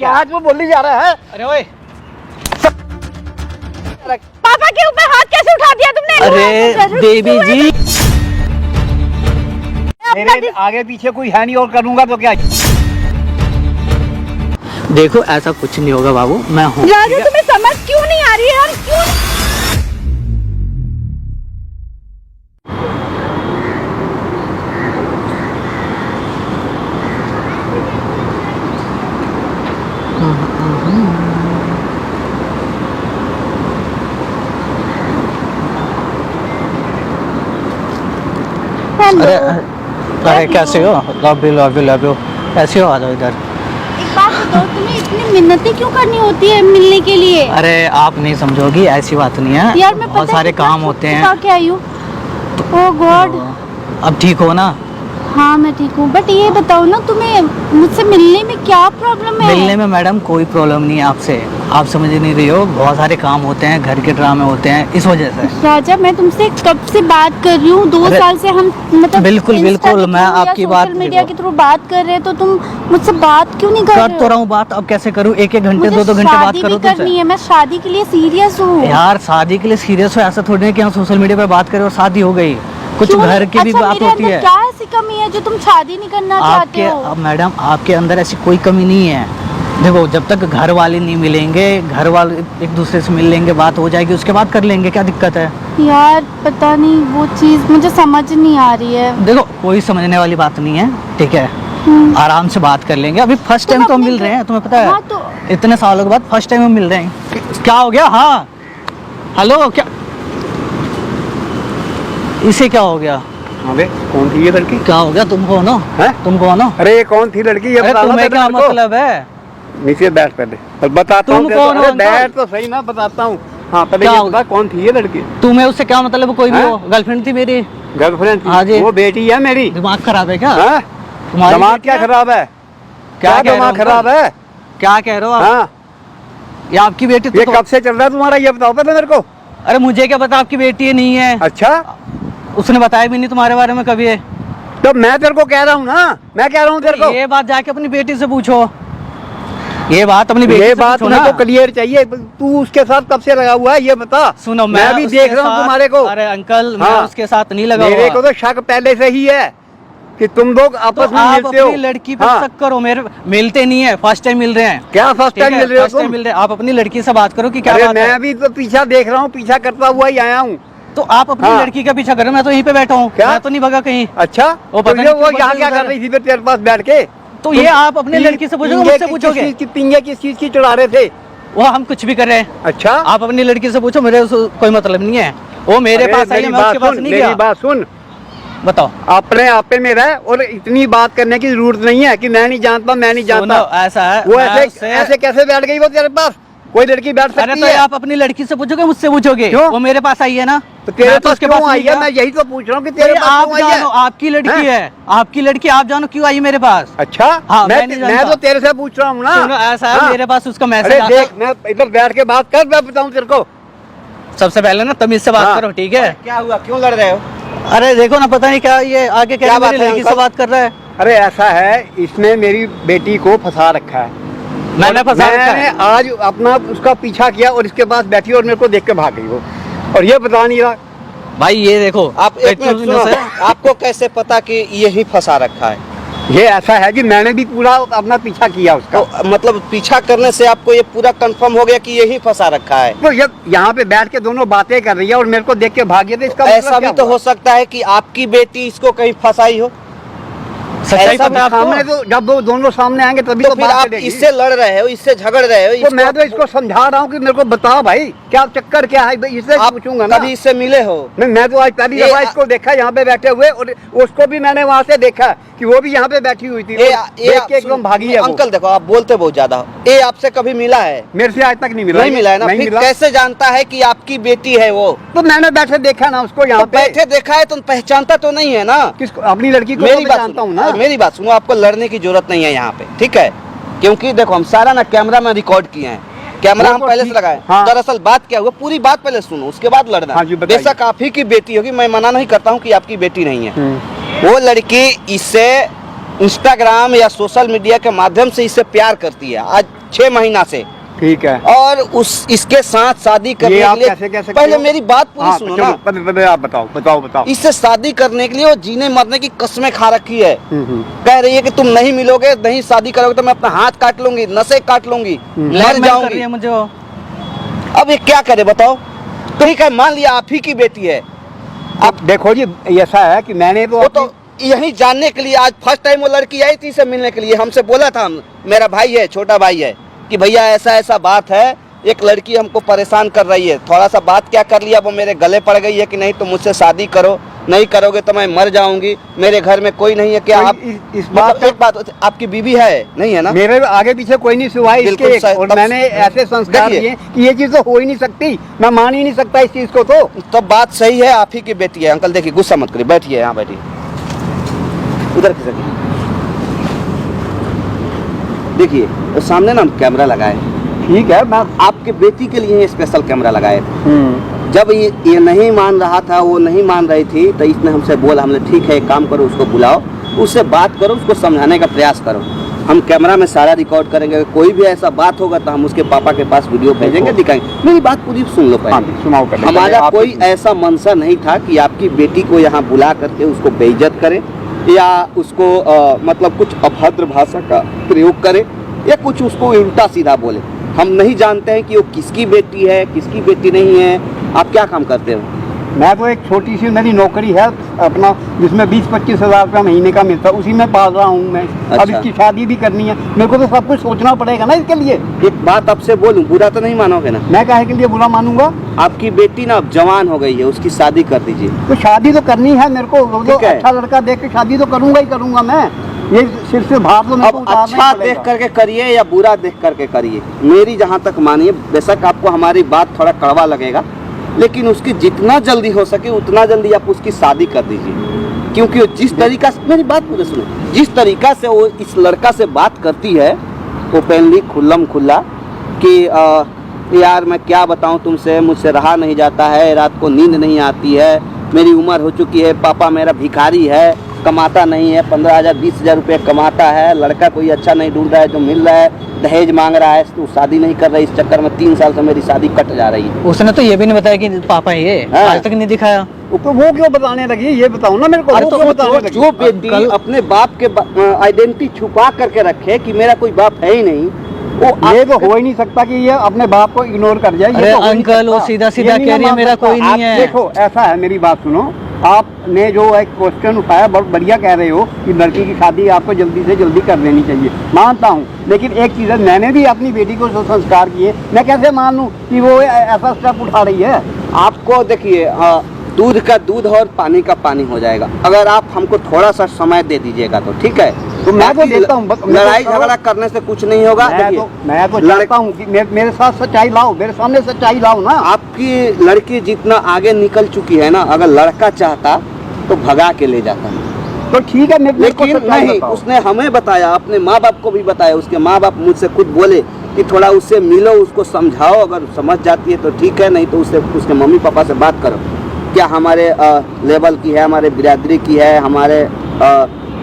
क्या आज वो बोली जा रहा है? अरे ओए, पापा के ऊपर हाथ कैसे उठा दिया तुमने? अरे बेबी जी, मेरे आगे पीछे कोई है नहीं और करूंगा तो क्या? देखो ऐसा कुछ नहीं होगा बाबू, मैं हूँ। राजू तुम्हें समझ क्यों नहीं आ रही है यार? क्यों? अरे अरे कैसे हो? Love you. कैसे हो? आ जाओ इधर। एक बात बताओ, तुम्हें इतनी मिन्नतें क्यों करनी होती है मिलने के लिए? अरे आप नहीं समझोगी, ऐसी बात नहीं है यार मैं बहुत सारे काम होते हैं। क्या आई हूँ? ओह गॉड। अब ठीक हो ना? हाँ मैं ठीक हूँ, बट ये बताओ ना, तुम्हें मुझसे मिलने में क्या प्रॉब्लम है? मिलने में मैडम कोई प्रॉब्लम नहीं है आपसे, आप समझ नहीं रही हो। बहुत सारे काम होते हैं, घर के ड्रामे होते हैं, इस वजह से। राजा मैं तुमसे कब से बात कर रही हूँ, 2 साल से हम मतलब बिल्कुल बिल्कुल, मैं आपकी बात सोशल मीडिया के थ्रू बात कर रहे हैं, तो तुम मुझसे बात क्यों नहीं कर रहे कर हो? तो रहा हूँ बात, अब कैसे करूँ? एक घंटे मुझे 2 घंटे बात शादी करूँ भी करनी है, मैं शादी के लिए सीरियस हूँ। यार शादी के लिए सीरियस हो ऐसा थोड़ी है कि हम सोशल मीडिया पे बात करें और शादी हो गई। कुछ क्यों? घर की भी अच्छा, बात मेरे होती अंदर है। क्या ऐसी कमी है जो तुम शादी नहीं करना चाहते हो? अब मैडम आपके अंदर ऐसी कोई कमी नहीं है। देखो जब तक घर वाले नहीं मिलेंगे, घर वाले एक दूसरे से मिल लेंगे, बात हो जाएगी, उसके बाद कर लेंगे, क्या दिक्कत है? यार पता नहीं, वो चीज मुझे समझ नहीं आ रही है। देखो कोई समझने वाली बात नहीं है, ठीक है? आराम से बात कर लेंगे। अभी फर्स्ट टाइम तो हम मिल रहे हैं, तुम्हें पता है? हाँ, तो इतने सालों के बाद फर्स्ट टाइम हम मिल रहे हैं। क्या हो गया? हाँ हेलो, क्या इसे क्या हो गया? अबे कौन थी ये लड़की? क्या हो गया? तुम कौन हो? हैं? तुम कौन हो? अरे ये कौन थी लड़की? ये अरे बता तुम्हें क्या मेरे को। मतलब है? नीचे बैठ पहले, और बताता तुम हूँ तेरे को। कौन हो अरे अंकल? बैठ तो सही ना, बताता हूँ। हाँ पहले क्या ये हो? बता कौन थी ये लड़की? तुम्हें उससे क्या मतलब? कोई भी हैं? हो, गर्लफ्रेंड थी मेरी। गर्लफ्रेंड हाँ जी। थी? वो बेटी है मेरी। दिमाग खराब है क्या? हाँ? तुम्हारी दिमाग बेटी क्या है? खराब है? क्या कह रहे हो दिमाग अंकल? खराब है? क्या कह रहे हो आप? हाँ ये आपकी बेटी ये तो कब से चल रहा है तुम्हारा, ये बताओ पहले मेरे को। अरे मुझे क्या पता आपकी बेटी नहीं है? अच्छा उसने बताया भी नहीं तुम्हारे बारे में कभी। तो मैं तेरे को कह रहा हूँ ना, मैं कह रहा हूँ तेरे को। ये बात जाके अपनी बेटी से पूछो, ये बात अपनी बेटी ये से बात पूछो मेरे ना। को क्लियर चाहिए। तू उसके साथ कब से लगा हुआ है ये बता। सुनो मैं भी उसके देख रहा हूँ साथ- तुम्हारे को। अरे अंकल मैं हाँ। उसके साथ नहीं लगा मेरे हुआ। को तो शक पहले से ही है कि तुम लोग तो आपस में आप मिलते हो। अपनी लड़की पे हाँ। शक करो, मेरे मिलते नहीं है, फर्स्ट टाइम मिल रहे हैं। क्या फर्स्ट टाइम मिल रहे हो फर्स्ट टाइम तुम? मिल रहे हैं, आप अपनी लड़की से बात करो कि क्या अरे बात है। मैं भी तो पीछा देख रहा हूँ, पीछा करता हुआ ही आया हूँ। तो आप अपनी हाँ। लड़की का पीछा करो, मैं तो यहीं पे बैठा हूँ, क्या? मैं तो नहीं भगा कहीं। अच्छा वो पता तो नहीं ये क्यों वो बोल यहाँ रही क्या उधर। कर रही थी फिर तेरे पास बैठ के? तो ये आप अपनी लड़की से पूछोगे, मुझसे पूछोगे? पिंगे किस चीज की चढ़ा रहे थे? वो हम कुछ भी कर रहे हैं। अच्छा आप अपनी लड़की से पूछो, मेरे कोई मतलब नहीं है। वो मेरे अरे पास आई है, मेरी मैं उसके बात पास सुन, नहीं मेरी गया। बात सुन। बताओ। अपने आप पे मेरा है और इतनी बात करने की जरूरत नहीं है कि मैं नहीं जानता, मैं नहीं जानता। सुनो, ऐसा है वो मैं ऐसे उससे- ऐसे कैसे बैठ गई वो तेरे पास? कोई लड़की बैठ अरे सकती तो है? आप अपनी लड़की से पूछोगे, मुझसे पूछोगे? क्यों? वो मेरे पास आई है ना, तो तेरे मैं पास उसके क्यों नहीं आई है? गया। मैं यही तो पूछ रहा हूँ कि तो तेरे ये पास आप क्यों आई जानो, है? आपकी लड़की हैं? है, आपकी लड़की, आप जानो क्यों आई मेरे पास। अच्छा हाँ, मैं मैं नहीं जानता। तो तेरे से पूछ रहा हूँ ना। सुनो, ऐसा है हाँ। मेरे पास उसका मैसेज अरे आता है। देख, मैं इधर बैठ के बात कर, मैं बताऊँ तेरे को। सबसे पहले ना तमीज से बात हाँ। करो, ठीक है? क्या हुआ, क्यों लड़ रहे हो? अरे देखो ना, पता नहीं क्या ये आगे क्या क्या बात मेरी है लड़की से अंकल? बात कर रहा है। अरे ऐसा है, इसने मेरी बेटी को फंसा रखा है। मैंने फंसा रखा मैंने है? आज अपना उसका पीछा किया और इसके पास बैठी और मेरे को देख के भाग गई वो, और ये बता नहीं रहा। भाई ये देखो, आप एक मिनट सुनो, आपको कैसे पता कि यही फंसा रखा है? ये ऐसा है कि मैंने भी पूरा अपना पीछा किया उसका। तो मतलब पीछा करने से आपको ये पूरा कंफर्म हो गया कि यही फंसा रखा है? तो ये यहाँ पे बैठ के दोनों बातें कर रही है और मेरे को देख के भाग गई, तो इसका ऐसा मतलब भी क्या तो हुआ? हो सकता है कि आपकी बेटी इसको कहीं फंसाई हो। सच्चाई ऐसा पता है आपको? सामने तो जब वो दोनों सामने आएंगे तभी तो तो फिर बात आप चलेगी। इससे लड़ रहे हो, इससे झगड़ रहे हो, तो मैं तो इसको समझा रहा हूँ कि मेरे को बता भाई क्या चक्कर क्या है, भाई इससे आप पूछूंगा ना। कभी इससे मिले हो? मैं तो आज पहली ये दफा इसको देखा यहाँ पे बैठे हुए, और उसको भी मैंने वहाँ से देखा कि वो भी यहाँ पे बैठी हुई थी। देख के एकदम भागी है वो। अंकल देखो, आप बोलते बहुत ज्यादा हो। ये आपसे कभी मिला है? मेरे से आज तक नहीं मिला। नहीं मिला है ना? नहीं फिर मिला। कैसे जानता है कि आपकी बेटी है वो? तो मैंने बैठे देखा ना उसको तो यहाँ पे। बैठे देखा है तो पहचानता तो नहीं है ना? किसको? अपनी लड़की को मेरी तो बात जानता हूँ सुनो, ना। मेरी बात सुनो, आपको लड़ने की जरूरत नहीं है यहाँ पे, ठीक है? क्योंकि देखो हम सारा ना कैमरा में रिकॉर्ड किए हैं, कैमरा वो हम तो पहले से ठीक- लगाए। हाँ। दरअसल बात क्या हुआ, पूरी बात पहले सुनो, उसके बाद लड़ना। हाँ जी, बताइए। बेशक आप ही की बेटी होगी, मैं मना नहीं करता हूँ कि आपकी बेटी नहीं है। वो लड़की इससे इंस्टाग्राम या सोशल मीडिया के माध्यम से इससे प्यार करती है। आज 6 महीना से, ठीक है। और इसके साथ शादी करने आप के लिए कैसे कह सकते पहले हो? मेरी बात पूरी हाँ, सुनो चलो, ना। पहले आप बताओ। इससे शादी करने के लिए वो जीने मरने की कसमें खा रखी है। हम्म। कह रही है कि तुम नहीं मिलोगे, नहीं शादी करोगे तो मैं अपना हाथ काट लूंगी, नसें काट लूंगी, मर ब्लैकमेल कर जाऊंगी। रही है मुझे वो। अब ये क्या करे बताओ? ठीक है, मान लिया आप ही की बेटी है, आप देखो जी, ऐसा है कि मैंने वो तो यही जानने के लिए आज फर्स्ट टाइम वो लड़की आई थी से मिलने के लिए, हमसे बोला था, मेरा भाई है, छोटा भाई है, कि भैया ऐसा ऐसा बात है, एक लड़की हमको परेशान कर रही है। थोड़ा सा बात क्या कर लिया, वो मेरे गले पड़ गई है कि नहीं तुम मुझसे शादी करो, नहीं करोगे तो मैं मर जाऊंगी, मेरे घर में कोई नहीं है। क्या तो आप इस बात मतलब एक बात, आपकी बीवी है नहीं है ना? मेरे आगे पीछे कोई नहीं सुहा बिल्कुल इसके, सही। और तब- मैंने ऐसे संस्कार देखिए। दिए कि ये चीज तो हो ही नहीं सकती, मैं मान ही नहीं सकता इस चीज को। तो बात सही है, आप ही की बेटी है। अंकल देखिए, गुस्सा मत करिए, बैठिए, यहाँ बैठिए, उधर खिसकिए। देखिए वो सामने ना कैमरा लगाए, ठीक है, मैं आपके बेटी के लिए स्पेशल कैमरा लगाए थे। जब ये नहीं मान रहा था, वो नहीं मान रही थी, तो इसने हमसे बोला, हमने ठीक है एक काम करो, उसको बुलाओ, उससे बात करो, उसको समझाने का प्रयास करो, हम कैमरा में सारा रिकॉर्ड करेंगे, कोई भी ऐसा बात होगा तो हम उसके पापा के पास वीडियो भेजेंगे, दिखाएंगे। मेरी बात पूरी सुन लो पहले। सुनाओ पहले। हमारा आप कोई ऐसा मंशा नहीं था कि आपकी बेटी को यहाँ बुला करके उसको बेइज्जत करे, या उसको मतलब कुछ अभद्र भाषा का प्रयोग करे, या कुछ उसको उल्टा सीधा बोले। हम नहीं जानते हैं कि वो किसकी बेटी है, किसकी बेटी नहीं है। आप क्या काम करते हो? मैं तो एक छोटी सी मेरी नौकरी है अपना, जिसमें 20-25 हज़ार रुपया महीने का मिलता है, उसी में पाल रहा हूँ मैं। अब अच्छा। इसकी शादी भी करनी है, मेरे को तो सब कुछ सोचना पड़ेगा ना इसके लिए। एक बात आपसे बोलूं, बुरा तो नहीं मानोगे ना? मैं काहे के लिए बुरा मानूंगा? आपकी बेटी ना अब जवान हो गई है, उसकी शादी कर दीजिए। तो शादी तो करनी है मेरे को, वो तो ठीक है। अच्छा लड़का देख के शादी तो करूंगा ही करूंगा मैं। ये सिर से भार तो मेरे को अब उतारना अच्छा ही पड़ेगा। देख करके करिए या बुरा देख करके करिए, मेरी जहाँ तक मानिए, बेशक आपको हमारी बात थोड़ा कड़वा लगेगा, लेकिन उसकी जितना जल्दी हो सके उतना जल्दी आप उसकी शादी कर दीजिए। क्योंकि वो जिस तरीका से, मेरी बात पूरे सुनो, जिस तरीका से वो इस लड़का से बात करती है ओपनली, खुल्लम खुल्ला, कि यार मैं क्या बताऊं तुमसे, मुझसे रहा नहीं जाता है, रात को नींद नहीं आती है, मेरी उम्र हो चुकी है, पापा मेरा भिखारी है, कमाता नहीं है, 15,000-20,000 रुपये कमाता है, लड़का कोई अच्छा नहीं ढूंढ रहा है, जो मिल रहा है दहेज मांग रहा है, तो शादी नहीं कर रही, इस चक्कर में 3 साल से मेरी शादी कट जा रही है। उसने तो ये भी नहीं बताया कि पापा है ये, हाँ। आज तक नहीं दिखाया। तो वो क्यों बताने लगी, ये बताओ ना मेरे को। अरे वो तो क्यों बताने लगी? जो बेटी अंकल- अपने बाप के आइडेंटिटी छुपा करके रखे कि मेरा कोई बाप है ही नहीं, वो ये तो हो ही नहीं सकता कि ये अपने बाप को इग्नोर कर जाए। ये अरे तो हो ही नहीं अंकल, वो सकता। सीधा ये सीधा नहीं कह मैं रही है मान मेरा सकता। कोई नहीं आप है। देखो ऐसा है, मेरी बात सुनो, आपने जो एक क्वेश्चन उठाया बहुत बढ़िया कह रहे हो कि लड़की की शादी आपको जल्दी से जल्दी कर देनी चाहिए, मानता हूँ। लेकिन एक चीज़ है, मैंने भी अपनी बेटी को जो संस्कार किए, मैं कैसे मान लूँ कि वो ऐसा स्टेप उठा रही है? आपको देखिए, दूध का दूध और पानी का पानी हो जाएगा, अगर आप हमको थोड़ा सा समय दे दीजिएगा तो ठीक है। तो मैं तो बाकी देता हूँ, लड़ाई झगड़ा करने से कुछ नहीं होगा। देखिए, मैं तो चाहता हूँ कि मेरे साथ सच्चाई लाओ, मेरे सामने सच्चाई लाओ ना। आपकी लड़की जितना आगे निकल चुकी है ना, अगर लड़का चाहता तो भगा के ले जाता, तो ठीक है, मेरे को लेकिन सच्चाई नहीं, बताओ। उसने हमें बताया, अपने माँ बाप को भी बताया, उसके माँ बाप मुझसे खुद बोले कि थोड़ा उससे मिलो, उसको समझाओ, अगर समझ जाती है तो ठीक है, नहीं तो उससे उसके मम्मी पापा से बात करो, क्या हमारे लेवल की है, हमारे बिरादरी की है, हमारे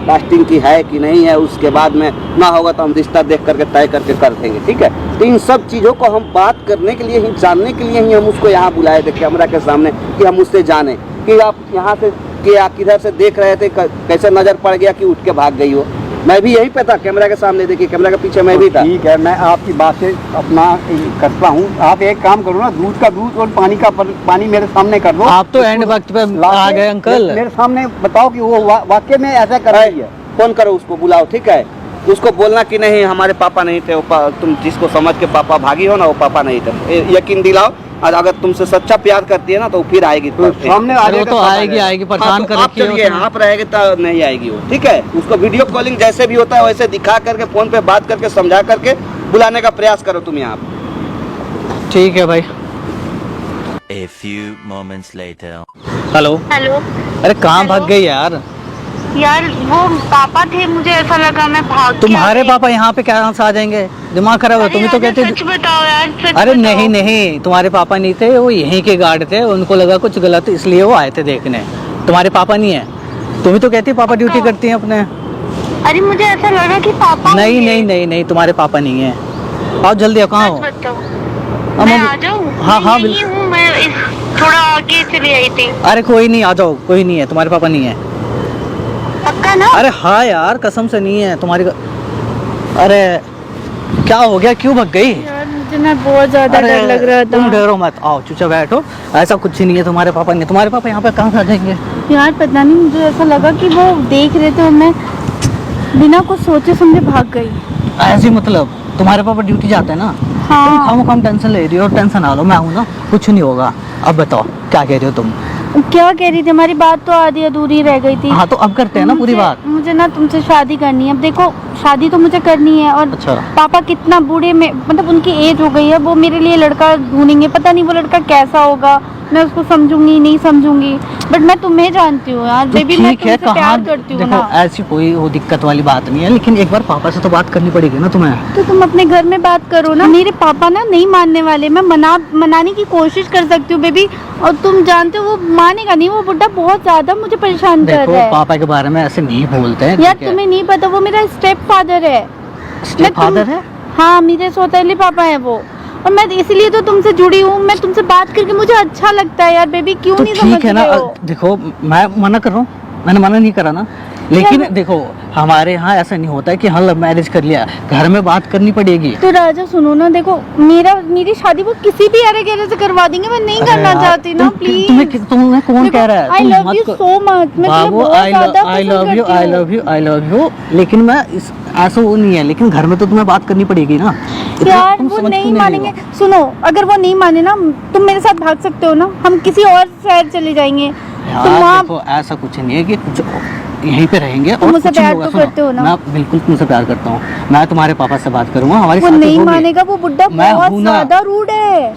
कास्टिंग की है कि नहीं है, उसके बाद में ना होगा तो हम रिश्ता देख करके तय करके कर देंगे, ठीक है। तो इन सब चीज़ों को हम बात करने के लिए ही, जानने के लिए ही हम उसको यहाँ बुलाए थे कैमरा के सामने, कि हम उससे जाने कि आप यहाँ से कि आप किधर से देख रहे थे, कैसे नज़र पड़ गया कि उठ के भाग गई हो। मैं भी यहीं पे था, कैमरा के सामने, देखिए कैमरा के पीछे मैं भी था। ठीक है, मैं आपकी बात से अपना करता हूँ। आप एक काम करो ना, दूध का दूध और पानी का पानी मेरे सामने कर दो। आप तो एंड वक्त पे आ गए अंकल। मेरे सामने बताओ कि वो वाकई में ऐसा कर रही है। फोन करो, उसको बुलाओ, ठीक है। उसको बोलना कि नहीं हमारे पापा नहीं थे, तुम जिसको समझ के पापा भागी हो ना, वो पापा नहीं थे, यकीन दिलाओ। और अगर तुमसे सच्चा प्यार करती है ना तो फिर आएगी, तो सामने अरे वो तो आएगी परेशान कर आप रखी है चलिए, उसने। आप रहेंगे तो नहीं आएगी वो, ठीक है। उसको वीडियो कॉलिंग जैसे भी होता है वैसे दिखा करके, फोन पे बात करके, समझा करके बुलाने का प्रयास करो तुम यहाँ पे। ठीक है भाई। A few moments later. Hello. Hello अरे कहाँ भाग गई यार? यार, वो पापा थे, मुझे ऐसा लगा मैं भाग के तुम्हारे आ गई। पापा यहाँ पे क्या से आ जाएंगे? दिमाग खराब है, अरे तुम ही तो राजा, कहते। सच बताओ यार, सच अरे बताओ। नहीं नहीं, तुम्हारे पापा नहीं थे, वो यहीं के गार्ड थे, उनको लगा कुछ गलत इसलिए वो आए थे देखने। तुम्हारे पापा नहीं है, तुम ही तो कहती पापा ड्यूटी करती हैं अपने। अरे मुझे ऐसा लगा कि पापा नहीं होंगे। नहीं नहीं नहीं, तुम्हारे पापा नहीं है। आओ जल्दी आओ, कहाँ हो? सच बताओ, अब मैं हम- आ जाऊँ? हाँ, हाँ, मैं यहीं हूँ, मैं थोड़ा आगे चली आई थी। अरे कोई नहीं, आ जाओ, कोई नहीं है, तुम्हारे पापा नहीं है। पक्का ना? अरे हाँ यार, कसम से नहीं है तुम्हारी। अरे क्या हो गया, क्यों भग गई? यार मुझे ना बहुत ज्यादा अरे डर लग रहा तुम था। डरो मत, आओ चुपचाप बैठो। ऐसा कुछ नहीं है, तुम्हारे पापा नहीं। तुम्हारे पापा यहाँ पे कहाँ से आ जाएंगे? यार पता नहीं, मुझे ऐसा लगा कि वो देख रहे थे और मैं बिना कुछ सोचे समझे भाग गई। ऐसे मतलब तुम्हारे पापा ड्यूटी जाते हैं ना? तुम हाँ। खाम टेंशन ले रही हो। टेंशन ना लो, मैं हूँ ना, कुछ नहीं होगा। अब बताओ क्या कह रही हो तुम? क्या कह रही थी? हमारी बात तो आधी अधूरी रह गई थी। हाँ तो अब करते हैं ना पूरी मुझे- बात। मुझे ना तुमसे शादी करनी है। अब देखो, शादी तो मुझे करनी है और अच्छा। पापा कितना बूढ़े में, मतलब उनकी एज हो गई है, वो मेरे लिए लड़का ढूंढेंगे। पता नहीं वो लड़का कैसा होगा, मैं उसको समझूंगी नहीं समझूंगी, बट मैं तुम्हें जानती हूँ यार तो बेबी, मैं ठीक है, तुमसे कहाँ प्यार करती हूँ देखो ना। ऐसी कोई वो दिक्कत वाली बात नहीं है, लेकिन एक बार पापा से तो बात करनी पड़ेगी ना तुम्हें। तो तुम अपने घर में बात करो ना। मेरे पापा ना नहीं मानने वाले। मैं मनाने की कोशिश कर सकती हूँ बेबी, और तुम जानते हो वो मानेगा नहीं। वो बुढ़ा बहुत ज्यादा मुझे परेशान कर देखो रहा है। पापा के बारे में ऐसे नहीं बोलते हैं। यार ठीक है? तुम्हें नहीं पता, वो मेरा स्टेप फादर है। स्टेप फादर है? हाँ, मेरे सौतेले पापा है वो, और मैं इसलिए तो तुमसे जुड़ी हूँ। मैं तुमसे बात करके मुझे अच्छा लगता है यार बेबी, क्यों तो नहीं ठीक समझ है ना। रहे हो? देखो मैं मना कर रहा हूँ, मैंने मना नहीं करा ना, लेकिन यार- देखो हमारे यहाँ ऐसा नहीं होता है कि हाँ लव मैरिज कर लिया, घर में बात करनी पड़ेगी। तो राजा सुनो ना, देखो मेरी शादी वो किसी भी अरे गहरे से करवा देंगे। मैं नहीं अरे करना यार, चाहती ना, प्लीज। तुम्हें कौन कह रहा है? आई तुम लव मत यू कर- सो मच। मैं तुम्हें बाबू बहुत ज्यादा आई पसंद लव यू, करती आई हूँ। Love you, I love you, लेकिन मैं इस ऐसा वो नहीं है, लेकिन घर में तो तुम्हें बात करनी पड़ेगी ना। इतना यार तुम वो समझ नहीं क्यों मानेंगे। रही हो? सुनो, अगर वो नहीं माने ना, तुम मेरे साथ भाग सकते हो ना, हम किसी और शहर चले जाएंगे। तुम यार वहाँ देखो ऐसा कुछ नहीं है कि कुछ यहीं पे रहेंगे तुम और मुझसे कुछ नहीं प्यार होगा। तो सुनो, करते हो ना? मैं बिल्कुल तुमसे प्यार करता हूँ। मैं तुम्हारे पापा से बात करूंगा, हमारी वो शादी नहीं होगी। मानेगा। वो बुढ़ा मैं बहुत हूं ना। ज्यादा रूड है।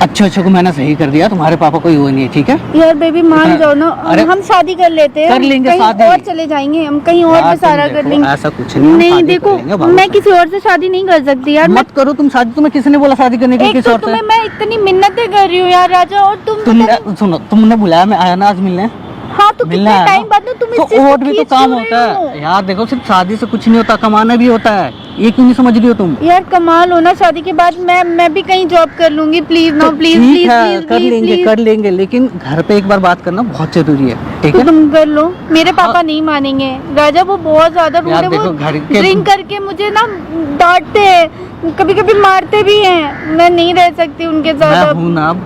अच्छा को मैंने सही कर दिया, तुम्हारे पापा कोई वो नहीं है, ठीक है? यार बेबी मान इतना- जाओ ना, अरे हम शादी कर लेते हैं। कर लेंगे कहीं शादी। और चले जाएंगे, हम कहीं और यार, पे तुम सारा कर देखो, लेंगे। ऐसा कुछ नहीं, हम नहीं शादी कर देखो, लेंगे, बाबू मैं से। किसी और से शादी नहीं कर सकती यार। मत करो तुम शादी, तुम्हें किसी ने बोला शादी करने के लिए एक किसी तो और से? तुम्हें मैं इतनी मिन्नतें कर रही हूँ यार राजा, और तुमने सुनो, तुमने बुलाया, मैं आया ना आज मिलने। हाँ तो मिलना कितने है टाइम ना? बाद ना तुम इस तो चीज को और भी तो खींच काम क्यों होता रहे हो? है यार। देखो सिर्फ शादी से कुछ नहीं होता, कमाना भी होता है। ये क्यों नहीं समझ रही हो तुम? यार कमाल हो ना, शादी के बाद मैं भी कहीं जॉब कर लूंगी। प्लीज ना, तो प्लीज ठीक प्लीज है, प्लीज कर लेंगे प्लीज। कर लेंगे, लेकिन घर पे एक बार बात करना बहुत जरूरी है, ठीक तो है? तुम कर लो। मेरे पापा हाँ। नहीं मानेंगे राजा, वो बहुत ज्यादा रूड यार है। वो देखो, घर के- ड्रिंक करके मुझे ना डांटते हैं, कभी कभी मारते भी हैं। मैं नहीं रह सकती उनके मैं साथ। हूँ ना, अब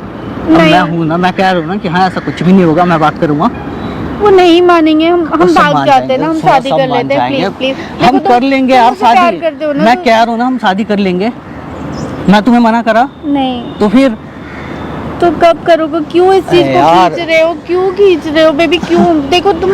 नहीं। मैं हूँ ना, मैं कह रहा हूँ ना कि हाँ ऐसा कुछ भी नहीं होगा, मैं बात करूंगा। वो नहीं मानेंगे। हम सब भाग मान जाते हैं ना, जाएंगे, हम सब शादी कर मान लेते हैं। जाएंगे। प्लीज प्लीज हम कर लेंगे यार शादी। करते हो ना मैं तो- कह रहा हूँ ना, हम शादी कर लेंगे। मैं तुम्हें मना करा नहीं तो फिर? तो कब करोगे? क्यों इस चीज अरे को यार। खींच रहे हो? क्यों खींच रहे हो बेबी? क्यों? देखो तुम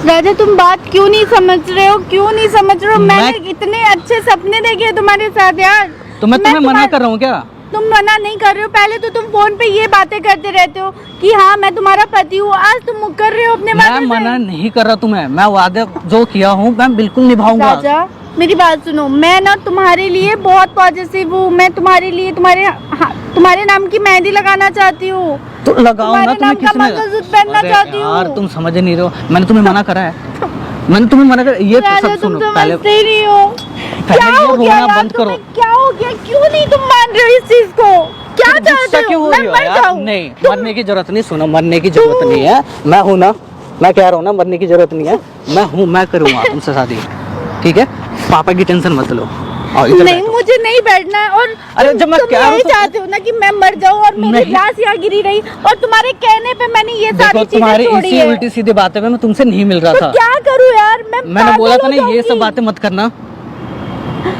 राजा, तुम बात क्यों नहीं समझ रहे हो? क्यों नहीं समझ रहे हो? मैंने इतने अच्छे सपने देखे हैं तुम्हारे साथ यार। तो मैं तुम्हें मना कर रहा हूँ क्या? तुम मना नहीं कर रहे हो। पहले तो तुम फोन पे ये बातें करते रहते हो कि हाँ मैं तुम्हारा पति हूँ। आज तुम मुकर रहे हो अपने मैं वादे से। मना नहीं कर रहा तुम्हें, मैं वादे जो किया हूँ मैं बिल्कुल निभाऊंगा। राजा मेरी बात सुनो, मैं ना तुम्हारे लिए बहुत पॉजिटिव हूँ। मैं तुम्हारे लिए तुम्हारे नाम की मेहंदी लगाना चाहती हूँ। तो लगाओ ना, तुम्हारे नाम तुम्हें का किसने? मंगलसूत्र पहनना अरे चाहती यार हूँ। तुम समझ नहीं रहे हो, मैंने तुम्हें मना करा है। मैंने तुम्हें मना कर, ये तो राजा सब तुम सुनो पहले। समझते ही नहीं हो। क्या ये हो गया रोना यार बंद करो। तुम्हें? क्या हो गया? क्यों नहीं तुम मान रहे हो इस चीज को? क्या फिर गुस्सा चाहते क्यों हो? हो मैं रही हो मर यार? जाऊं? नहीं, मरने की जरूरत नहीं। सुनो, मरने की जरूरत नहीं है, मैं हूँ ना, मैं कह रहा हूँ ना, मरने की जरूरत नहीं है। मैं हूँ, मैं करूँगा तुमसे शादी, ठीक है? पापा की टेंशन मत लो। आओ, इधर नहीं, बैठो। मुझे नहीं बैठना है। और अरे जब मैं तुम कह रहा हूं यही तो- चाहते हो ना कि मैं मर जाऊं और मेरी नहीं। लाश यहाँ गिरी रही, और तुम्हारे कहने पे मैंने ये सारी देखो चीजें तुम्हारी छोड़ी इसी है। उल्टी सीधी बातें पे मैं तुमसे नहीं मिल रहा तो था। क्या करूं यार? मैंने पागल बोला था हो ना, ये जाऊंगी। सब बातें मत करना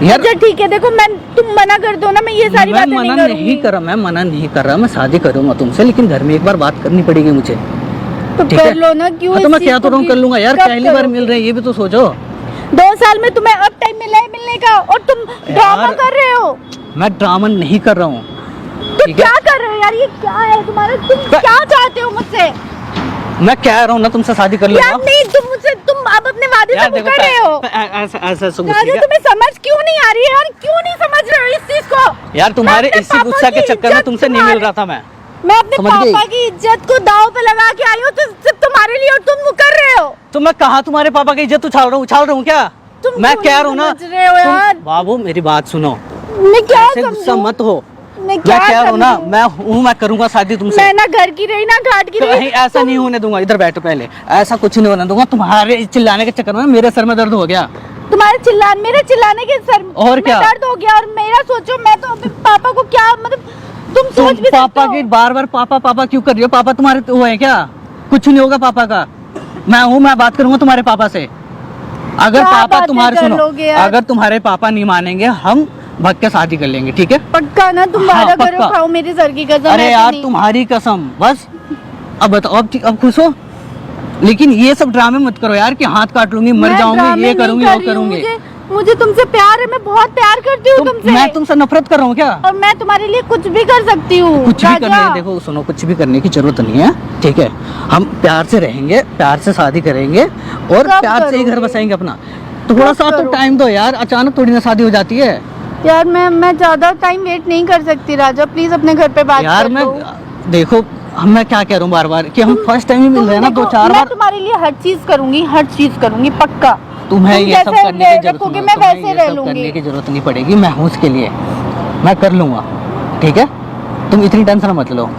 यार। अच्छा ठीक है, देखो तुम मना कर दो ना, मैं ये सारी मैं बातें मना नहीं नहीं करूंगी। कर रहा, मैं मना नहीं कर रहा, मैं शादी करूंगा तुमसे, लेकिन घर में एक बार बात करनी पड़ेगी मुझे, तो ठीक है? कर लो ना। क्यों हाँ, तो इस मैं चीज क्या को तो कर लूंगा यार, कब पहली बार करोगे? मिल रहे हैं, ये भी तो सोचो। 2 साल में तुम्हें अब टाइम मिला है मिलने का, और तुम ड्रामा कर रहे हो। मैं ड्रामा नहीं कर रहा हूँ, तो ठीक है? क्या कर रहे हो यार? ये क्या है तुम्हारा? तुम मैं- क्या चाहते हो मुझसे? मैं कह रहा हूँ ना, तुमसे शादी कर यार लूंगा। नहीं, तुम अब अपने वादे से यार देखो, मुकर रहे हो। ऐसा ऐसा सब राजा गुस्से तुम्हें समझ क्यों नहीं आ रही है यार? क्यों नहीं समझ रहे हो इस चीज को? यार तुम्हारे मैं अपने इसी पापा गुस्सा के की चक्कर में इज्जत तुमसे नहीं मिल रहा था मैं। मैं अपने समझ गई? पापा की इज्जत को दांव पे लगा के आई हूँ तो सिर्फ तुम्हारे लिए, और तुम मुकर रहे हो। तो मैं कहा तुम्हारे पापा की इज्जत उछाल रहा हूँ क्या? तुम मैं क्यों कह नहीं रहा हूँ ना, समझ रहे हो यार? बाबू मेरी बात सुनो, मैं क्या ऐसे गुस्सा समझूं? मत हो। मैं मैं क्या कह रहा हूँ ना, समझूं? मैं हूँ, मैं करूंगा शादी तुमसे। मैं ना घर की रही ना घाट की कहीं रही। ऐसा नहीं होने दूंगा। इधर बैठो पहले। ऐसा कुछ नहीं होने दूंगा। तुम्हारे चिल्लाने के चक्कर में मेरे सर में दर्द हो गया। तुम्हारे मेरे चिल्लाने के सर और में क्या? दर्द हो गया। और मेरा सोचो, मैं तो अपने पापा को क्या मतलब, तुम तुम सोच भी सकते पापा हो? की बार बार पापा पापा क्यों कर रही हो? पापा तुम्हारे वो है क्या? कुछ नहीं होगा पापा का। मैं हूँ, मैं बात करूंगा तुम्हारे पापा से। अगर क्या पापा बातें तुम्हारे कर सुनो, लोगे यार? अगर तुम्हारे पापा नहीं मानेंगे, हम भग के शादी कर लेंगे, ठीक है? पक्का ना? तुम हाँ, वादा करो, पक्का। खाओ मेरे सर की कसम। अरे ऐसे यार नहीं। तुम्हारी कसम, बस। अब बताओ, अब खुश हो? लेकिन ये सब ड्रामे मत करो यार कि हाथ काट लूंगी, मर मैं जाऊंगी, ड्रामे ये नहीं करूंगी, कर वो रही हूँ। करूंगी। मुझे तुमसे प्यार है। मैं बहुत प्यार करती हूँ तुमसे। मैं तुमसे नफरत कर रहा हूँ क्या? और मैं तुम्हारे लिए कुछ भी कर सकती हूँ। कुछ भी राजा। करने, देखो सुनो, कुछ भी करने की जरूरत नहीं है, ठीक है? हम प्यार से रहेंगे, प्यार से शादी करेंगे और कब प्यार से ही घर करोगे? बसाएंगे अपना। थोड़ा कब सा तो करोगे? टाइम दो यार, अचानक थोड़ी ना शादी हो जाती है यार मैं ज्यादा टाइम वेट नहीं कर सकती राजा। प्लीज अपने घर पे बात यार। कर मैं लो। देखो, मैं क्या कह रहा हूँ बार बार कि हम फर्स्ट टाइम ही मिल रहे हैं ना, देखो, 2-4 मैं बार। तुम्हारे लिए हर चीज करूंगी, हर चीज करूंगी, पक्का। तुम्हें तुम ये सब जैसे करने की जरूरत रखोगे, नहीं, मैं तुम्हें वैसे ये रह सब लूंगी। करने की जरूरत नहीं पड़ेगी। मैं हूँ उसके लिए, मैं कर लूंगा, ठीक है? तुम इतनी टेंशन मत लो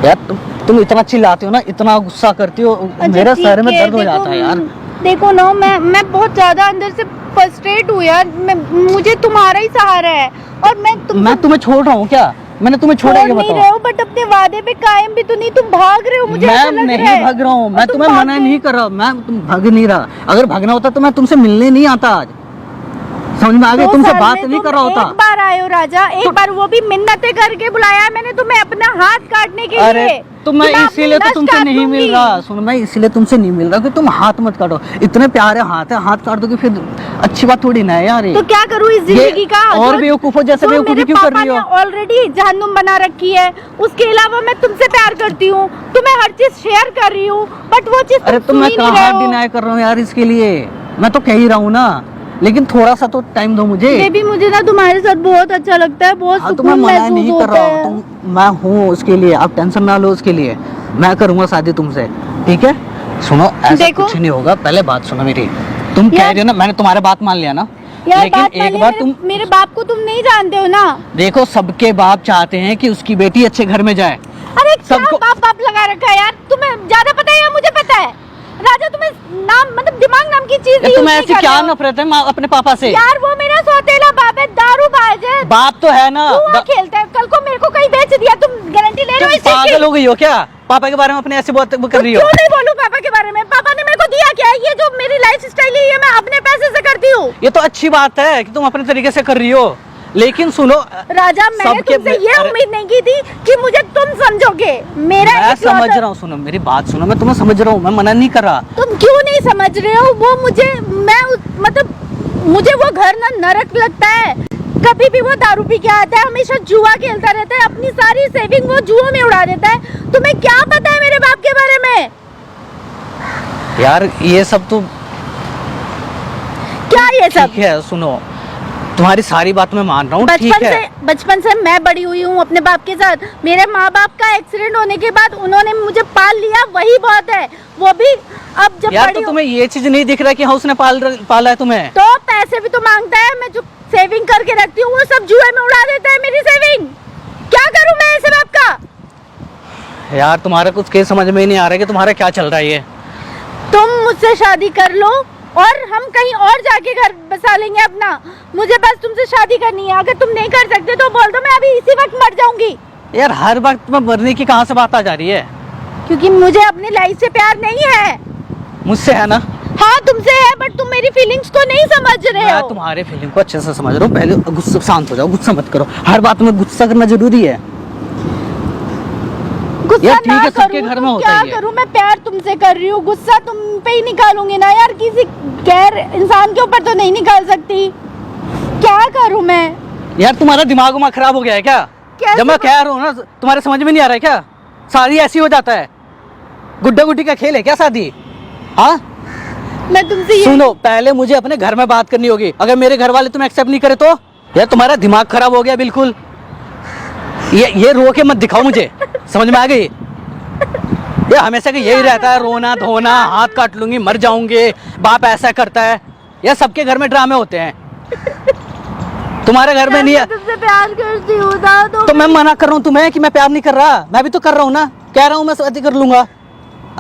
यार। तुम इतना चिल्लाती हो ना, इतना गुस्सा करती हो, अच्छा, मेरा ठीक सर में है, दर्द हो देखो, जाता है यार। देखो ना, मैं बहुत ज्यादा अंदर से फ्रस्ट्रेट हूँ यार। मुझे तुम्हारा ही सहारा है। और मैं तुम्हें छोड़ रहा हूँ क्या? मैंने तुम्हें छोड़ा छोड़ ये नहीं बताओ। रहे हो, बट अपने वादे पे कायम भी तो नहीं। तुम भाग रहे हो, मुझे ऐसा मैं लग नहीं रहा है। भाग रहा हूँ, और मैं तुम तुम्हें भाग मना गए। नहीं कर रहा, मैं तुम भाग नहीं रहा। अगर भागना होता तो मैं तुमसे मिलने नहीं आता आज। समझ में आ गया? 2 तुमसे साल बात में नहीं तुम कर रहा होता। एक बार आए हो राजा, एक बार वो भी मिन्नतें करके बुलाया है मैंने तुम्हें अपना हाथ काटने के अरे लिए। तो मैं कि अपनी इसीलिए तो नस तुमसे काट नहीं मिल दूंगी। रहा। सुनो, मैं इसीलिए तुमसे नहीं मिल रहा कि तुम हाथ मत काटो। इतने प्यारे हाथ है, हाथ काट दोगे फिर अच्छी बात थोड़ी ना है यार। तो क्या करूँ इस जिंदगी का? और बेवकूफों जैसे बेवकूफी क्यों कर रही हो? ऑलरेडी जहन्नुम बना रखी है, उसके अलावा मैं तुमसे प्यार करती हूँ, तुम्हें हर चीज शेयर कर रही हूँ, बट वो चीज अरे तुम तो सुन मैं ही नहीं रहे कहाँ हो। डिनाई कर रहा हूँ यार इसके लिए? मैं तो कह ही रहा हूँ ना, लेकिन थोड़ा सा तो टाइम दो मुझे। बेबी, मुझे ना तुम्हारे साथ बहुत अच्छा लगता है, बहुत हाँ, तो मैं सुकून मना महसूस नहीं कर होता रहा है। हूँ। मैं हूँ उसके लिए, आप टेंशन ना लो उसके लिए। मैं करूंगा शादी तुमसे, ठीक है? सुनो, ऐसा देखो। कुछ नहीं होगा। पहले बात सुनो मेरी। तुम कह यार- रही हो ना, मैंने तुम्हारे बात मान लिया ना, यार लेकिन बात एक मानिए, बार तुम मेरे बाप को तुम नहीं जानते हो ना। देखो, सबके बाप चाहते हैं कि उसकी बेटी अच्छे घर में जाए। अरे क्या सबको- बाप लगा रखा है यार? तुम्हें ज्यादा पता है या मुझे पता है? राजा, तुम्हें नाम मतलब दिमाग नाम की चीज नहीं तुम्हें यूज ऐसी नहीं क्या करना। नफरत है अपने पापा से? यार वो मेरा सौतेला बाप है, दारूबाज है, बाप तो है ना। जुआ खेलता है। कल को मेरे को कहीं बेच दिया, तुम गारंटी ले रहे हो तुम इस चीज की? पागल हो गई हो क्या? पापा के बारे में अपने ऐसे बात कर रही हो? क्यों नहीं बोलूं पापा के बारे में? पापा ने मेरे को दिया क्या है? ये जो मेरी लाइफ स्टाइल है, ये मैं अपने पैसे से करती हूँ। ये तो अच्छी बात है कि तुम अपने तरीके से कर रही हो, लेकिन सुनो राजा, मैंने सबके- तुमसे ये अरे- उम्मीद नहीं की थी कि मुझे तुम समझोगे। मेरा मैं इकलौता- समझ रहा हूँ, सुनो मेरी बात सुनो, मैं तुम्हें समझ रहा हूँ, मैं मना नहीं कर रहा। तुम क्यों नहीं समझ रहे हो? वो मुझे मतलब मुझे वो घर ना नरक लगता है। कभी भी वो दारू पी के आता है, हमेशा जुआ खेलता रहता है, अपनी सारी सेविंग वो जुआ में उड़ा देता है। तुम्हें क्या पता है मेरे बाप के बारे में? यार ये सब तो क्या ये सब? ठीक है, सुनो तुम्हारी सारी बात मैं मान रहा हूँ, ठीक है? बचपन से मैं बड़ी हुई हूँ अपने बाप के साथ। मेरे माँ बाप का एक्सीडेंट होने के बाद उन्होंने मुझे पाल लिया, वही बहुत है। वो भी अब जब यार बड़ी तो हूँ- तुम्हें ये चीज नहीं दिख रहा कि हाँ उसने पाला है तुम्हें? तो पैसे भी तो मांगता है। मैं जो सेविंग करके रखती हूँ वो सब जुए में उड़ा देता है मेरी सेविंग। क्या करूँ मैं ऐसे बाप का? यार तुम्हारा कुछ केस समझ में ही नहीं आ रहा है कि तुम्हारा क्या चल रहा है ये। तुम मुझसे शादी कर लो और हम कहीं और जाके घर बसा लेंगे अपना। मुझे बस तुमसे शादी करनी है। अगर तुम नहीं कर सकते तो बोल दो, मैं अभी इसी वक्त मर जाऊंगी। यार हर वक्त में मरने की कहाँ से बात आ जा रही है? क्योंकि मुझे अपनी लाइफ से प्यार नहीं है। मुझसे है ना? हाँ तुमसे है, बट तुम मेरी फीलिंग्स को नहीं समझ रहे मैं हो। तुम्हारे फीलिंग को अच्छे से समझ रहा हूँ। पहले गुस्सा, शांत हो जाओ, गुस्सा मत करो। हर बात में गुस्सा करना जरूरी है? गुस्सा यार ठीक ना है, सबके करूं घर तो में होता क्या ही है। करूं? मैं प्यार तुमसे कर रही हूँ, गुस्सा तुम पे ही निकालूंगी ना यार, किसी गैर इंसान के ऊपर तो नहीं निकाल सकती। क्या करूं मैं? यार तुम्हारा दिमाग उमाग खराब हो गया है क्या? कैसे जब मैं कह रहा हूँ ना, तुम्हारे समझ में नहीं आ रहा है क्या? शादी ऐसी हो जाता है? गुड्डा गुड्डी का खेल है क्या शादी? हाँ मैं तुमसे ये सुनो, पहले मुझे अपने घर में बात करनी होगी। अगर मेरे घर वाले तुम एक्सेप्ट नहीं करे तो? यार तुम्हारा दिमाग खराब हो गया बिल्कुल। ये रो के मत दिखाओ मुझे, समझ में आ गई? ये हमेशा का यही रहता है, रोना धोना, हाथ काट लूंगी, मर जाऊंगे, बाप ऐसा करता है। ये सबके घर में ड्रामे होते हैं। तुम्हारे घर में नहीं है तुमसे प्यार करती हूँ दादो। तो मैं मना कर रहा हूँ तुम्हें कि मैं प्यार नहीं कर रहा। मैं भी तो कर रहा हूँ ना, कह रहा हूँ मैं शादी कर लूंगा।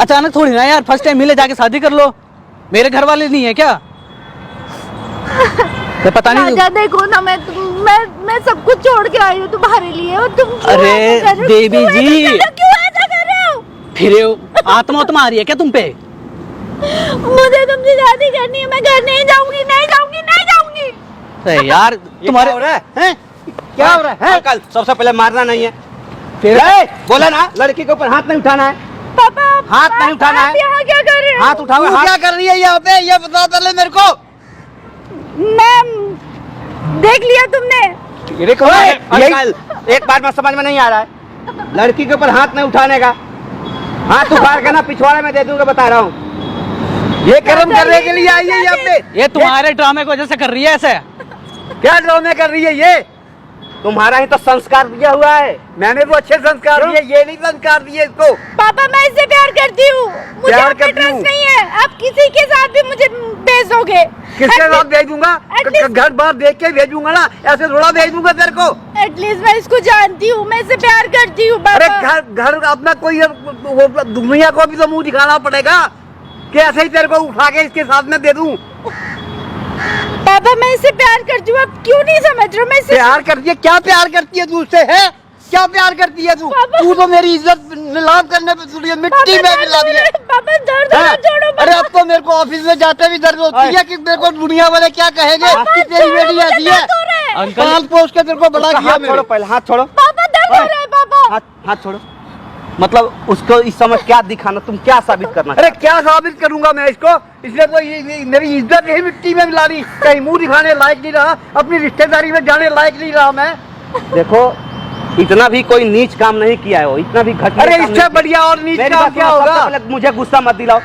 अचानक थोड़ी ना यार, फर्स्ट टाइम मिले जाके शादी कर लो। मेरे घर वाले नहीं है क्या? मैं पता नहीं। राजा देखो ना, मैं सब कुछ छोड़ के आई हूँ तुम्हारे लिए और तुम क्यों अरे ऐसा कर रहे हो? देवी जी, क्यों ऐसा कर रहे हो? फिर आत्मा उत्मा आ रही है क्या तुम पे? मुझे तुमसे शादी करनी है, मैं घर नहीं जाऊंगी, नहीं जाऊंगी, नहीं जाऊंगी। अरे यार तुम्हारे क्या हो रहा है? हैं? क्या हो रहा है? अंकल सबसे पहले मारना नहीं है, फिर बोला ना लड़की के ऊपर हाथ नहीं उठाना है। पापा हाथ नहीं उठाना आप है। यहाँ क्या कर रहे हो? हाथ उठाओ। तू क्या कर रही है यहाँ पे, ये बताओ पहले मेरे को। मैं देख लिया तुमने। ये कौन है? अंकल एक बार में समझ में नहीं आ रहा है, लड़की के ऊपर हाथ नहीं उठाने का। हाथ उठा के ना पिछवाड़े में दे दूंगा, बता रहा हूँ। ये कर्म करने के लिए आई है यहाँ पे। ये तुम्हारे ड्रामे की वजह से कर रही है ऐसे। क्या ड्रामे कर रही है ये? तुम्हारा ही तो संस्कार दिया हुआ है। मैंने तो अच्छे संस्कार दिए, ये नहीं संस्कार दिए इसको। पापा मैं इससे प्यार करती हूँ, मुझे प्यार आप पे करती हूँ। ट्रस्ट नहीं है। आप किसी के साथ भी मुझे भेज दोगे। किसके साथ भेज दूंगा? at least- घर बार देख के भेजूंगा ना, ऐसे थोड़ा भेज दूंगा तेरे को। एटलीस्ट मैं इसको जानती हूँ, मैं इससे प्यार करती हूँ अरे पापा। घर अपना कोई वो दुनिया को भी तो मुंह दिखाना पड़ेगा कि ऐसे ही तेरे को उठा के इसके साथ में दे दूं। पापा मैं इससे प्यार करती हूँ, आप क्यों नहीं समझ रहे हो? मैं इससे प्यार करती है? क्या प्यार करती है तू उससे? है क्या प्यार करती है तू? पापा। तू तो मेरी इज्जत नीलाम करने पे तुझे मिट्टी में मिला दी है। पापा दर्द हाँ? मत छोड़ो अरे पापा। अब तो मेरे को ऑफिस में जाते भी दर्द होती है कि मेरे को दुनिया वाले क्या कहेंगे कि तेरी छोड़ो, बेटी मुझे ऐसी है। दर्द हो रहा है। अंकल पाल पोस के तेरे को बड़ा उसका किया हाथ मैंने। छोड़ो, पहले हाथ छोड़ो। पापा दर्द हो रहा है पापा। हाथ छोड़ो। मतलब उसको इस समय क्या दिखाना, तुम क्या साबित करना? अरे क्या साबित करूंगा मैं इसको? इसने तो ये मेरी इज्जत ही मिट्टी में मिला दी। कहीं मुंह दिखाने लायक नहीं रहा, अपनी रिश्तेदारी में जाने लायक नहीं रहा मैं। देखो इतना भी कोई नीच काम नहीं किया है वो, इतना भी घटिया अरे काम नहीं इससे किया। बढ़िया और नीच मेरी काम बात क्या सुनो, सबसे होगा? पहले मुझे गुस्सा मत दिलाओ,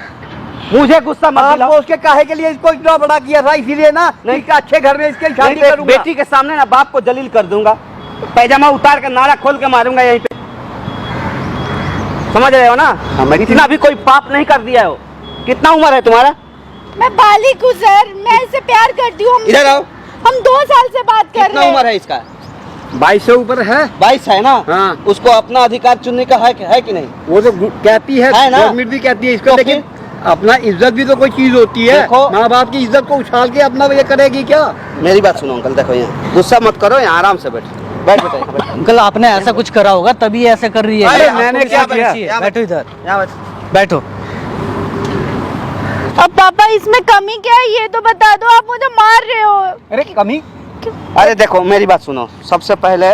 मुझे गुस्सा मत आप दिलाओ। पोस के काहे के लिए इसको इतना बड़ा किया था? इसीलिए ना नहीं। कि अच्छे घर में इसकी शादी नहीं तो करूंगा। बेटी के सामने ना बाप को जलील कर दूंगा, पैजामा उतार के नारा खोल के मारूंगा यहीं पे। समझ रहे हो ना? इतना भी कोई पाप नहीं कर दिया है वो। कितना उम्र है तुम्हारा? मैं बालिक हूँ सर, मैं इससे प्यार करती हूँ। इधर आओ। हम 2 साल से बात कर कितना रहे उम्र हैं। है इसका? 22 से ऊपर है। 22 है ना? हाँ। उसको अपना अधिकार चुनने का है कि नहीं? वो तो कहती है है ना? गवर्नमेंट भी कहती है इसको, तो लेकिन अपना इज्जत भी तो कोई चीज होती है। देखो। माँ बाप की इज्जत को उछाल के अपना ये करेगी क्या? मेरी बात सुनो अंकल, देखो यहाँ गुस्सा मत करो, यहाँ आराम से बैठो। बैठ बेटा, यहाँ बैठ। अंकल आपने ऐसा कुछ करा होगा तभी ऐसे कर रही है। अरे आपको मैंने भी क्या समझ किया? चाहिए। यहाँ बैठो इधर, यहाँ बैठ। बैठो। अब पापा इसमें कमी क्या है ये तो बता दो, आप मुझे मार रहे हो। अरे कमी? अरे देखो मेरी बात सुनो, सबसे पहले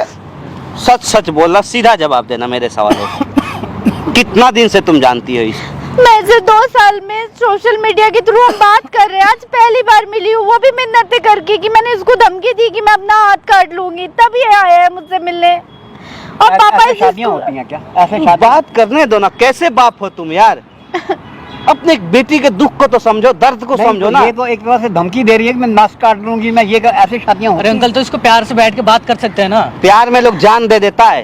सच सच बोलना, सीधा जवाब देना मेरे सवालों का। कितना दिन से तुम जानती हो इसे? मैं से 2 साल में सोशल मीडिया के थ्रू हम बात कर रहे हैं, आज पहली बार मिली हूँ, वो भी मिन्नतें करके कि मैंने इसको धमकी दी कि मैं अपना हाथ काट लूंगी, तब ये आया है मुझसे मिलने। और पापा ऐसे इस शादियां होती हैं क्या? ऐसे शादी बात करने दो ना, कैसे बाप हो तुम यार? अपने बेटी के दुख को तो समझो, दर्द को नहीं, समझो तो ना। ये तो एक तरह से धमकी दे रही है कि मैं नस काट लूंगी, मैं ये ऐसे शादियां अरे होती हैं। अंकल तो इसको प्यार से बैठ के बात कर सकते हैं ना। प्यार में लोग जान दे देता है,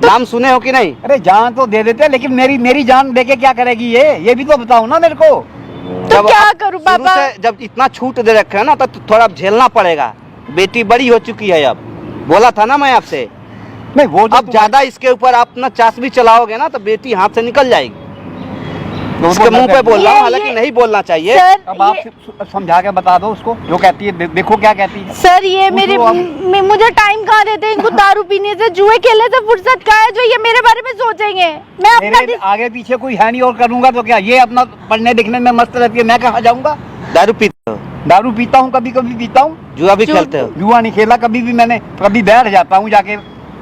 नाम सुने हो कि नहीं? अरे जान तो दे देते, लेकिन मेरी जान देके क्या करेगी ये भी तो बताओ ना मेरे को। तो क्या आप करूं शुरू पापा? से जब इतना छूट दे रखे है ना, तो थोड़ा झेलना पड़ेगा। बेटी बड़ी हो चुकी है अब, बोला था ना मैं आपसे। नहीं वो तो अब ज्यादा इसके ऊपर आप अपना चास भी चलाओगे ना तो बेटी हाथ से निकल जाएगी। उसके मुंह पे बोल रहा हूँ, हालांकि नहीं बोलना चाहिए। सर अब आप ये- समझा के बता दो उसको जो कहती है। देखो क्या कहती है। सर ये मेरे पूछो आप। मुझे टाइम कहाँ देते हैं इनको? दारू पीने से, जुए खेलने से फुर्सत कहाँ है जो ये मेरे बारे में सोचेंगे? मैं अपना मेरे आगे पीछे कोई है नहीं और करूंगा तो क्या? ये अपना पढ़ने लिखने में मस्त रहती है, मैं कहाँ जाऊंगा? दारू पीते हो, दारू पीता हूँ, कभी कभी पीता हूँ। जुआ भी खेलते हो? जुआ नहीं खेला कभी भी मैंने, कभी बैठ जाता हूँ जाके।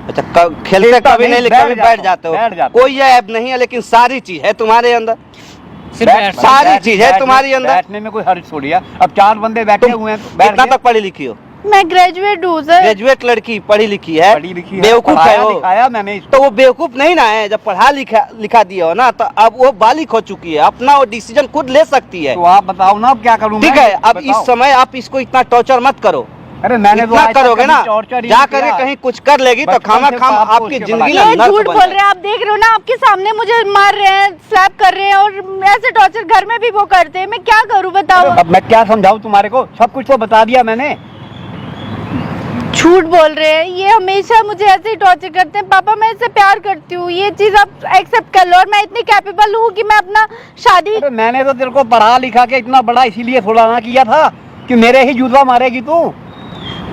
अच्छा खेलते खेलता कभी नहीं, नहीं, कभी बैठ जाते हो। बैठ जाता हूँ। कोई ऐप नहीं है, लेकिन सारी चीज है तुम्हारे अंदर। सिर्फ बैठ सारी चीज है तुम्हारी अंदर। बैठने में कोई हर्ज थोड़ी है। अब 4 बंदे बैठे हुए हैं तो बैठ कितना गए। तक पढ़ी लिखी हो? मैं ग्रेजुएट हूँ सर। ग्रेजुएट लड़की पढ़ी लिखी है, पढ़ी लिखी है, बेवकूफ है पढ़ाया वो। लिखाया मैंने इसको। तो वो बेवकूफ नहीं ना है, जब पढ़ा लिखा दिया हो ना तो अब वो बालिक हो चुकी है, अपना वो डिसीजन खुद ले सकती है। तो आप बताओ ना अब क्या करूँ ठीक मैं? है, अब बताओ। इस समय आप इसको इतना टॉर्चर मत करो। अरे मैंने तो इतना आज तक करोगे कभी ना, टॉर्चर ही जा नहीं करके किया। कहीं कुछ कर लेगी तो बचपन खामा से खाम पाप को आपकी उसके जिंदगी बना ना ये नर्क झूठ बन बोल जाए। रहे हैं, आप देख रहे हो ना, आपके सामने मुझे मार रहे हैं, स्लैप कर रहे हैं और ऐसे टॉर्चर घर में भी वो करते हैं। मैं क्या करूं बताओ? अब मैं क्या समझाऊं तुम्हारे को? सब कुछ तो बता दिया मैंने। झूठ बोल रहे हैं, ये हमेशा मुझे ऐसे ही टॉर्चर करते हैं। पापा मैं इससे प्यार करती हूँ, ये चीज आप एक्सेप्ट कर लो, और मैं इतनी कैपेबल हूँ कि मैं अपना शादी। अरे मैंने तो तेरे को पढ़ा लिखा के इतना बड़ा इसीलिए थोड़ा ना किया था कि मेरे ही जूता मारेगी तू।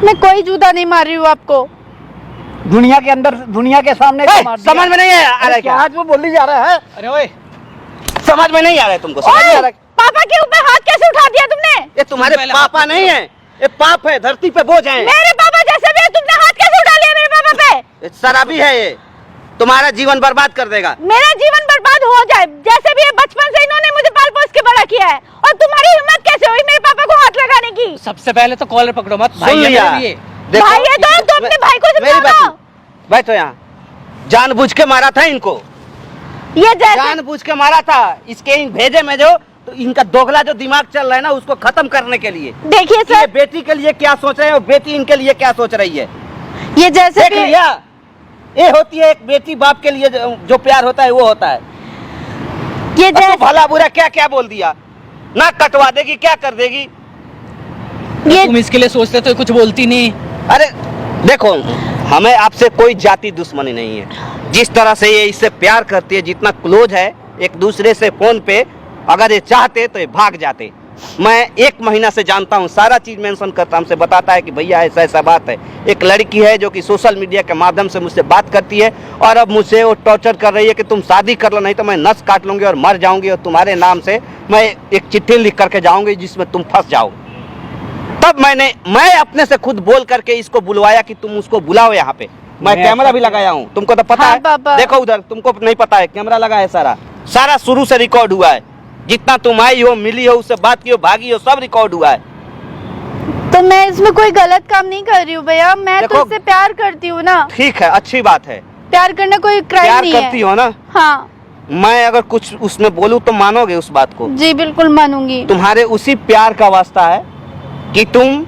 मैं कोई जूता नहीं मार रही हूँ आपको, दुनिया के अंदर, दुनिया के सामने तो मार दिया। समझ में नहीं आ रहा है क्या? आज वो बोली जा रहा है। अरे ओए, समझ में नहीं आ रहा है तुमको? समझ नहीं आ रहा है? पापा के ऊपर हाथ कैसे उठा दिया तुमने? ये तुम्हारे पहले पापा हाथ नहीं है, ये पाप है, धरती पे बोझ है। मेरे पापा जैसे भी है, तुमने हाथ कैसे उठा लिया मेरे पापा पे? ये शराबी है, ये तुम्हारा जीवन बर्बाद कर देगा। मेरा जीवन बर्बाद हो जाए, जैसे भी है, बचपन से इन्होंने मुझे पाल पोस के बड़ा किया है, और तुम्हारी हिम्मत कैसे हुई मेरे पापा को हाथ लगाने की? सबसे पहले तो कॉलर पकड़ो मत, सुन भाई है लिया। मेरे लिए। देखो, भाई है तो अपने भाई को मेरी समझाओ। बात सुन। बैठो यहाँ। जानबूझ के मारा था इनको, ये जैसे जानबूझ के मारा था। इसके इन भेजे में जो तो इनका दोगला जो दिमाग चल रहा है ना, उसको खत्म करने के लिए। देखिए कि ये सर, बेटी के लिए क्या सोच रहे हैं और बेटी इनके लिए क्या सोच रही है। ये जैसे देख भी लिया, ये होती है एक बेटी बाप के लिए जो प्यार होता है वो होता है। ये अब तू जैसे भला बुरा क्या क्या बोल दिया, ना कटवा देगी, क्या कर देगी। ये तुम इसके लिए सोचते तो कुछ बोलती नहीं। अरे देखो, हमें आपसे कोई जाति दुश्मनी नहीं है। जिस तरह से ये इससे प्यार करती है, जितना क्लोज है एक दूसरे से फोन पे, अगर ये चाहते तो ये भाग जाते। मैं 1 महीना से जानता हूँ, सारा चीज मेंशन करता हूँ, हमसे बताता है कि भैया ऐसा ऐसा बात है। एक लड़की है जो कि सोशल मीडिया के माध्यम से मुझसे बात करती है, और अब मुझसे वो टॉर्चर कर रही है कि तुम शादी कर लो, नहीं तो मैं नस काट लूंगी और मर जाऊंगी, और तुम्हारे नाम से मैं एक चिट्ठी लिख करके जाऊंगी जिसमें तुम फंस जाओ। तब मैं अपने से खुद बोल करके इसको बुलवाया कि तुम उसको बुलाओ यहाँ पे। मैं कैमरा भी लगाया हूँ, तुमको तो पता हाँ, है। पापा। देखो उधर, तुमको नहीं पता है, कैमरा लगा है सारा शुरू से रिकॉर्ड हुआ है। जितना तुम आई हो, मिली हो, उससे बात की हो, भागी हो, सब रिकॉर्ड हुआ है। तो मैं इसमें कोई गलत काम नहीं कर रही हूँ भैया, मैं तो देखो, इससे प्यार करती हूँ ना। ठीक है, अच्छी बात है, प्यार करना कोई क्राइम प्यार नहीं करती है। हो ना। हाँ मैं अगर कुछ उसमें बोलूँ तो मानोगे उस बात को? जी बिल्कुल मानूंगी। तुम्हारे उसी प्यार का वास्ता है कि तुम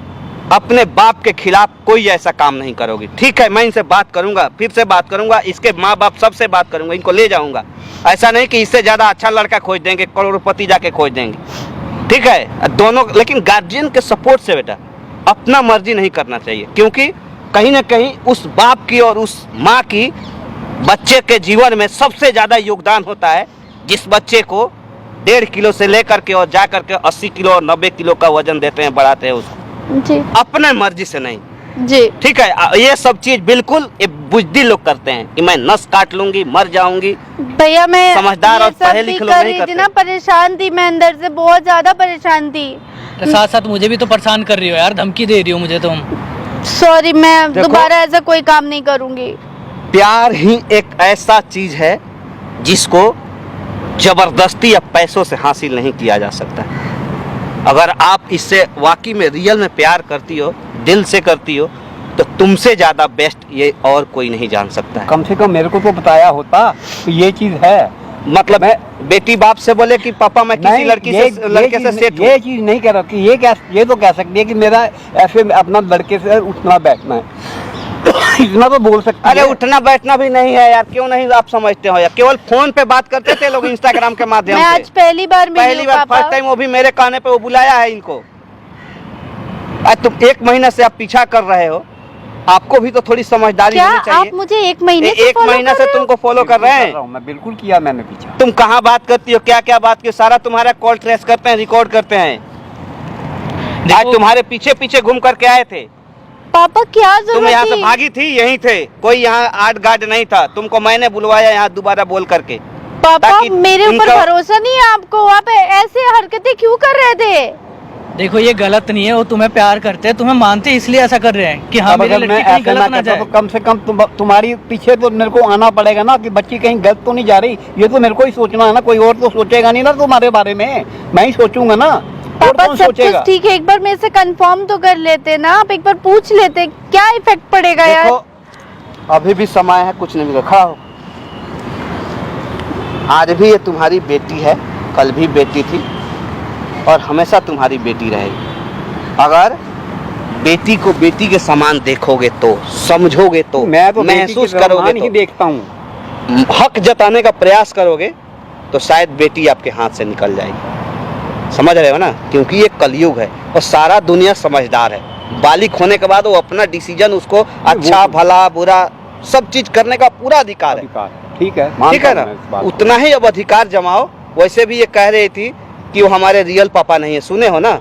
अपने बाप के खिलाफ कोई ऐसा काम नहीं करोगी। ठीक है, मैं इनसे बात करूंगा, फिर से बात करूंगा, इसके माँ बाप सबसे बात करूंगा, इनको ले जाऊंगा। ऐसा नहीं कि इससे ज्यादा अच्छा लड़का खोज देंगे, करोड़पति जाके खोज देंगे। ठीक है, दोनों, लेकिन गार्जियन के सपोर्ट से बेटा अपना मर्जी नहीं करना चाहिए, क्योंकि कहीं ना कहीं उस बाप की और उस माँ की बच्चे के जीवन में सबसे ज्यादा योगदान होता है। जिस बच्चे को 1.5 किलो से लेकर के और जा करके 80 किलो और 90 किलो का वजन देते हैं, बढ़ाते हैं उसको जी अपने मर्जी से नहीं। जी ठीक है, ये सब चीज बिल्कुल ये बुजदिल लोग करते हैं कि मैं नस काट लूंगी, मर जाऊंगी। भैया, मैं समझदार ये और सब पढ़े भी लिखे लोग कर नहीं रही थी करते। ना, परेशान थी मैं अंदर से, बहुत ज्यादा परेशान थी। साथ साथ मुझे भी तो परेशान कर रही हो यार, धमकी दे रही हो मुझे तुम। सॉरी, मैं देखो, दोबारा ऐसा कोई काम नहीं करूंगी। प्यार ही एक ऐसा चीज है जिसको जबरदस्ती या पैसों से हासिल नहीं किया जा सकता। अगर आप इससे वाकई में रियल में प्यार करती हो, दिल से करती हो, तो तुमसे ज्यादा बेस्ट ये और कोई नहीं जान सकता है। कम से कम मेरे को तो बताया होता तो ये चीज है। मतलब बेटी बाप से बोले कि पापा मैं किसी नहीं, लड़के से सेट हूँ। ये चीज नहीं कह रहा कि ये तो कह सकती है कि मेरा ऐसे अपना लड़के से उठना बैठना है। इतना तो बोल सकती अरे है। उठना बैठना भी नहीं है यार, क्यों नहीं आप समझते हो यार? केवल फोन पे बात करते थे लोग इंस्टाग्राम के माध्यम मैं से। आज पहली बार मिली पहली हूँ बार, पापा। फर्स्ट टाइम, वो भी मेरे कहने पे वो बुलाया है इनको। आज तुम 1 महीना से आप पीछा कर रहे हो, आपको भी तो थोड़ी समझदारी क्या होनी चाहिए। आप मुझे 1 महीने से 1 follow महीना कर से रहे हो? तुमको फॉलो कर रहे हैं। मैं बिल्कुल किया, मैंने पीछा। तुम कहाँ बात करती हो, क्या क्या बात की हो, सारा तुम्हारा कॉल ट्रेस करते हैं, रिकॉर्ड करते हैं। आज तुम्हारे पीछे पीछे घूम करके आए थे। पापा क्या तुम जरूरत यहाँ से थी? भागी थी, यहीं थे, कोई यहाँ आर्ट गार्ड नहीं था। तुमको मैंने बुलवाया यहाँ दोबारा बोल करके। पापा ताकि मेरे ऊपर इनका- भरोसा नहीं है आपको, आप ऐसे हरकतें क्यों कर रहे थे? देखो ये गलत नहीं है, वो तुम्हें प्यार करते हैं, तुम्हें मानते हैं, इसलिए ऐसा कर रहे हैं कि हाँ अब मेरी अगर मैं लड़की कहीं ऐसा गलत ना ना करता जाए। तो कम से कम तुम्हारी पीछे तो मेरे को आना पड़ेगा ना कि बच्ची कहीं गलत तो नहीं जा रही। ये तो मेरे को ही सोचना है ना, कोई और तो सोचेगा नहीं ना तुम्हारे बारे में, मैं ही सोचूंगा ना। और पापा कौन सब सोचेगा? कुछ ठीक है, एक बार मेरे से कंफर्म तो कर लेते ना, आप एक बार पूछ लेते, क्या इफेक्ट पड़ेगा यार? देखो अभी भी समय है, कुछ नहीं बिगड़ा, खड़ा हो। आज भी ये तुम्हारी बेटी है, कल भी बेटी थी और हमेशा तुम्हारी बेटी रहेगी। अगर बेटी को बेटी के समान देखोगे तो, समझोगे तो, मैं तो महसूस करोगे ही तो, देखता हूँ। हक जताने का प्रयास करोगे तो शायद बेटी आपके हाथ से निकल जाएगी। समझ रहे हो ना? क्योंकि ये कलयुग है और सारा दुनिया समझदार है। बालिग होने के बाद वो अपना डिसीजन उसको अच्छा भला बुरा सब चीज करने का पूरा अधिकार है। अधिकार ठीक है, ठीक है मानता हूं मैं इस ना, बात को। उतना ही अब अधिकार जमाओ। वैसे भी ये कह रही थी कि वो हमारे रियल पापा नहीं है, सुने हो ना,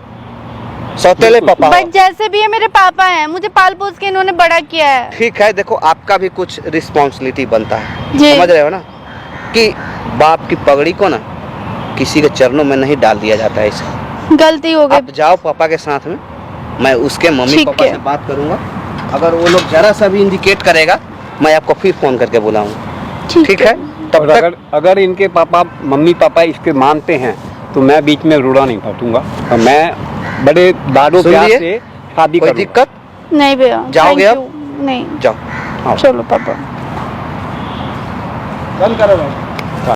सौतेले पापा हो। बट जैसे भी है मेरे पापा हैं, मुझे पाल पोस के इन्होंने बड़ा किया है। ठीक है, देखो आपका भी कुछ रिस्पॉन्सिबिलिटी बनता है, जी। समझ रहे हो ना, कि बाप की पगड़ी को ना किसी के चरणों में नहीं डाल दिया जाता है। इसे गलती हो आप गई। जाओ पापा के साथ में, मैं उसके मम्मी ठीक पापा है। से बात करूंगा। अगर वो लोग जरा सा भी इंडिकेट करेगा, मैं आपको फिर फोन करके बुलाऊंगा, ठीक है? तब और तक अगर इनके पापा मम्मी पापा इसके मानते हैं तो मैं बीच में रूड़ा नहीं फटूंगा और मैं बड़े दादों प्यार सुनिए, से शादी कोई करूंगा। दिक्कत? नहीं भैया, जाओगे thank अब? you। नहीं, जाओ, चलो पापा। बंद करो भाई।